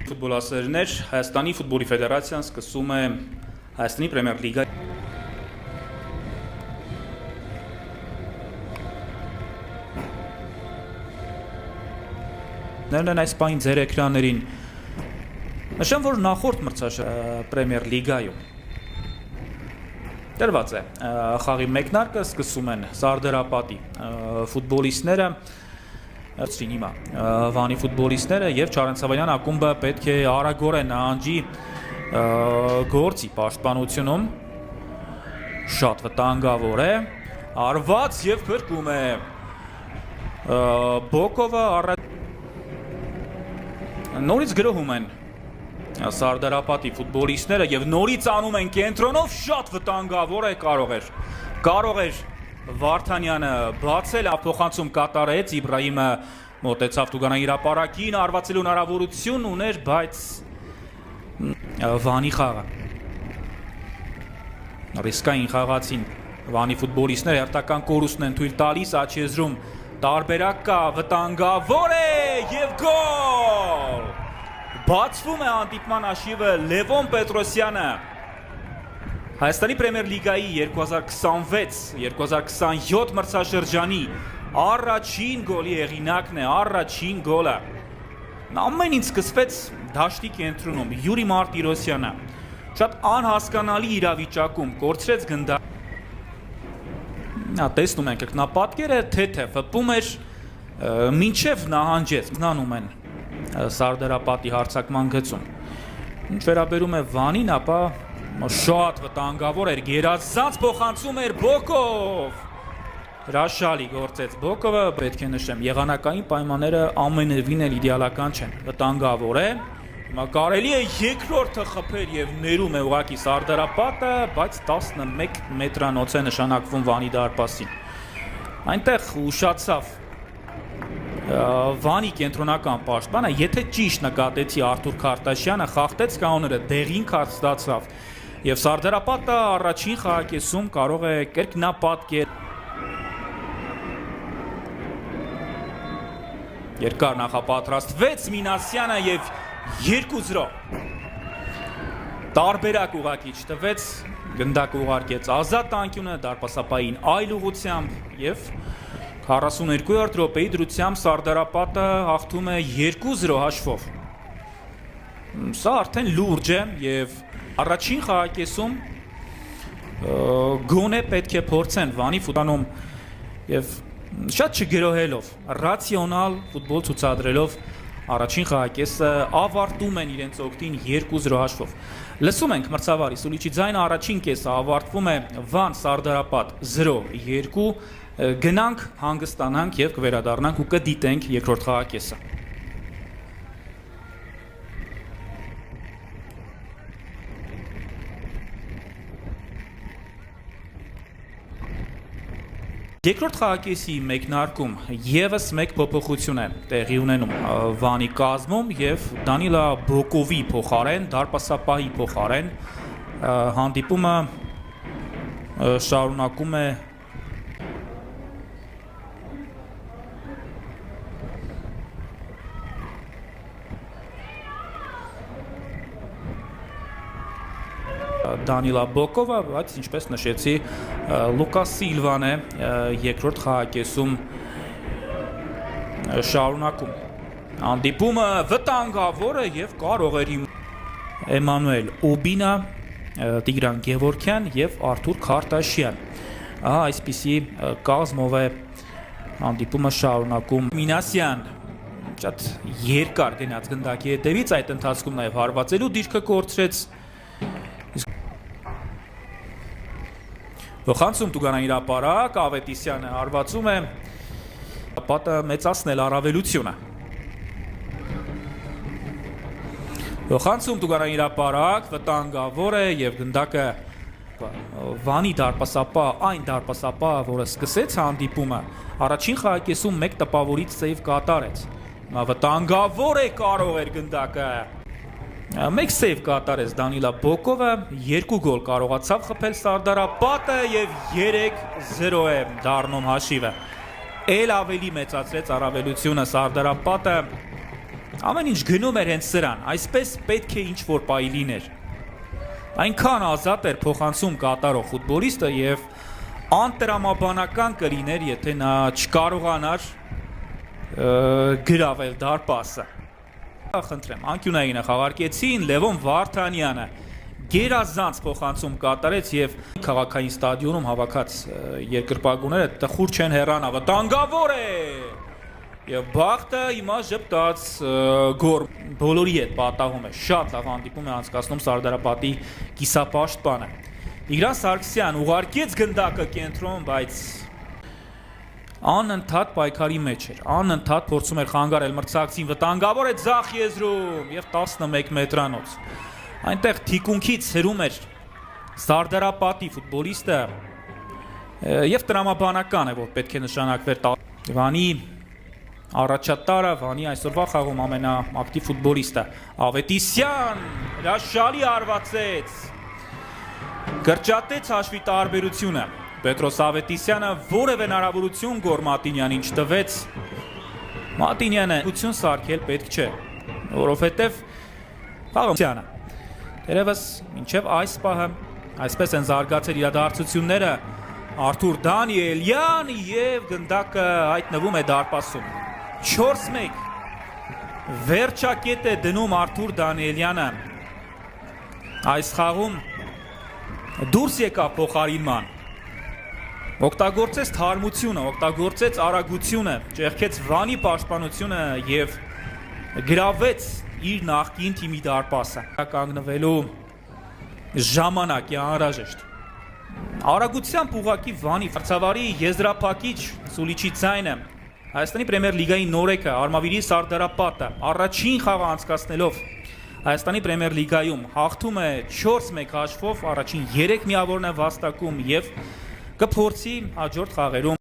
Ֆուտբոլասերներ Հայաստանի ֆուտբոլի ֆեդերացիան սկսում է Հայաստանի պրեմիեր լիգա Ներն այս պայն ձեր էկրաններին նշեմ, որ նախորդ մրցաշար պրեմիեր լիգայում դրված է խաղի մեկնարկը սկսում են Սարդարապատի ֆուտբոլիստները հիմա Վանի ֆուտբոլիստները եւ Չարենցավանյան ակումբը պետք է արագորեն նահանջի գործի պաշտպանությունում շատ վտանգավոր է արված եւ փրկում է Բոկովը նորից գրոհում են Սարդարապատի ֆուտբոլիստները եւ նորից անում են կենտրոնով շատ վտանգավոր է կարող էր Վարդանյանը բացելափոխանցում կատարեց Իբրահիմը մոտեցավ Տուգանային հրապարակին արվածելու հնարավորություն ուներ բայց Վանի խաղը ռիսկային խաղացին Վանի ֆուտբոլիստները հերթական կորուստն են թույլ տալիս աչեզրում տարբերակ կա վտանգավոր է եւ գոլ բացվում է հանդիպման հաշիվը Լևոն Պետրոսյանը Հայաստանի պրեմիեր լիգայի 2026-2027 մրցաշրջանի առաջին գոլի հեղինակն է, առաջին գոլը։ Ամեն ինչ սկսվեց դաշտի կենտրոնում, Յուրի Մարտիրոսյանը շատ անհասկանալի իրավիճակում կորցրեց գնդակ։ Տեսնում ենք կրկնապատկերը թեթև հպում էր, մինչև նահանջեց, նանում են Սարդարապատի հարձակման գծում։ Ինչ վերաբերում է Վանին, ապա շատ վտանգավոր էր, գերազանց փոխանցում էր Բոկով։ Հրաշալի գործեց Բոկովը, պետք է նշեմ, եղանակային պայմանները ամենևին էլ իդեալական չեն։ Վտանգավոր է։ Հիմա կարելի է երկրորդը խփել եւ ներում է ուղակի Սարդարապատը, բայց 11 մետրանոց է նշանակվում Վանի դարպասին։ Այնտեղ ուշացավ Վանի կենտրոնական պաշտպանը, եթե ճիշտ նկատեցի Արթուր Քարտաշյանը խախտեց կանոնները, դեղին քարտ ստացավ եւ Սարդարապատը առաջին խաղակեսում կարող է կրկնապատկել երկար նախապատրաստվեց Մինասյանը եւ 2-0 տարբերակ ուղակի չտվեց գնդակը ուղարկեց ազատ անկյունը դարպասապային այլ ուղությամբ եւ 42-րդ րոպեի դրությամբ Սարդարապատը հաղթում է 2-0 հաշվով։ Սա արդեն լուրջ է եւ առաջին խաղակեսում գոնե պետք է փորձեն Վանի ֆուտբոլում եւ շատ չգրոհելով, ռացիոնալ ֆուտբոլ ցուցադրելով առաջին խաղակեսը ավարտում են իրենց օգտին 2-0 հաշվով։ Լսում ենք մրցավարի Սուլիչի ձայնը առաջին կեսը ավարտվում է Վան Սարդարապատ 0-2 Գնանք, հանգստանանք եւ կվերադառնանք ու կդիտենք երկրորդ խաղակեսը։ Երկրորդ խաղակեսի մեկնարկում եւս մեկ փոփոխություն է տեղի ունենում Վանի կազմում եւ Դանիլա Բոկովի փոխարեն, դարպասապահի փոխարեն հանդիպումը շարունակում է Դանիլա Բոկովը, բայց ինչպես նշեցի, Լուկաս Սիլվան է երկրորդ խաղակեսում շարունակում։ Հանդիպումը վտանգավոր է եւ կարող էր Էմանուել Օբինա, Տիգրան Գևորգյան եւ Արթուր Քարտաշյան։ Ահա այսպիսի կազմով է հանդիպումը շարունակում Մինասյան շատ երկար գնաց գնդակի հետևից այդ ընթացքում նաեւ հարվածելու դիրքը կորցրեց Փոխանցում Տուգանային հրապարակ, Ավետիսյանը հարվածում է, պատը մեծացնել առավելությունը։ Փոխանցում Տուգանային հրապարակ, վտանգավոր է եւ գնդակը Վանի դարպասապահ, այն դարպասապահը, որը սկսեց հանդիպումը, առաջին խաղակեսում 1 տպավորից սեյվ կատարեց։ Նա վտանգավոր է կարող էր գնդակը Մեկ սեյվ կատարեց Դանիլա Բոկովը, 2 գոլ կարողացավ խփել Սարդարապատը եւ 3-0 է դառնում հաշիվը։ Էլ ավելի մեծացրեց առավելությունը Սարդարապատը Ամեն ինչ գնում էր հենց սրան, այսպես պետք է ինչ-որ պահի լիներ։ Այնքան ազատ էր փոխանցում կատարող ֆուտբոլիստը եւ անտրամաբանական կլիներ, եթե նա չկարողանար գրավել դարպասը։ Խնդրեմ, անկյունային խաղարկեցին Լևոն Վարդանյանը գերազանց փոխանցում կատարեց եւ քաղաքային ստադիոնում հավաքած երկրպագուները տխուր չեն հեռանա, վտանգավոր է։ Եվ բախտը հիմա ժպտաց գոր բոլորի հետ պատահում է, շատ լավ հանդիպում է անցկացնում Սարդարապատի կիսապաշտպանը։ Իգրան Սարգսյան ուղարկեց գնդակը կենտրոն, բայց անընդհատ պայքարի մեջ էր, անընդհատ փորձում էր խանգարել մրցակցին, վտանգավոր է ձախ եզրում եւ 11 մետրանոց։ Այնտեղ թիկունքից հրում էր Սարդարապատի ֆուտբոլիստը եւ տրամաբանական է, որ պետք է նշանակվեր Վանի առաջատարը, Վանի այսօրվա խաղում ամենաակտիվ ֆուտբոլիստը Ավետիսյան հրաշալի արվածեց, կրճատեց հաշվի տարբերությունը։ Պետրոս Ավետիսյանը որևէ հնարավորություն Գոր Մատինյանին չտվեց։ Մատինյանը ություն սարքել պետք չէ, որովհետև խաղը Երևս մինչև այս պահը այսպես են զարգացել իրադարձությունները, Արթուր Դանիելյան եւ գնդակը հայտնվում է դարպասում։ 4-1 վերջակետ է դնում Արթուր Դանիելյանը այս խաղում, դուրս եկավ փոխարինման, օգտագործեց թարմությունը, օգտագործեց արագությունը, ճեղքեց Վանի պաշտպանությունը եւ գրավեց իր նախկին թիմի դարպասը։ Կանգնվելու ժամանակ է անհրաժեշտ։ Արագությամբ ուղղակի Վանի ֆարցավարի եզրափակիչ Սուլիչի ձայնը Հայաստանի Պրեմիեր լիգայի նորեկը Արմավիրի Սարդարապատը առաջին խաղը անցկացնելով Հայաստանի Պրեմիեր լիգայում հաղթում է 4-1 հաշվով, առաջին 3 միավորն է վաստակում եւ կփորձի հաջորդ խաղերում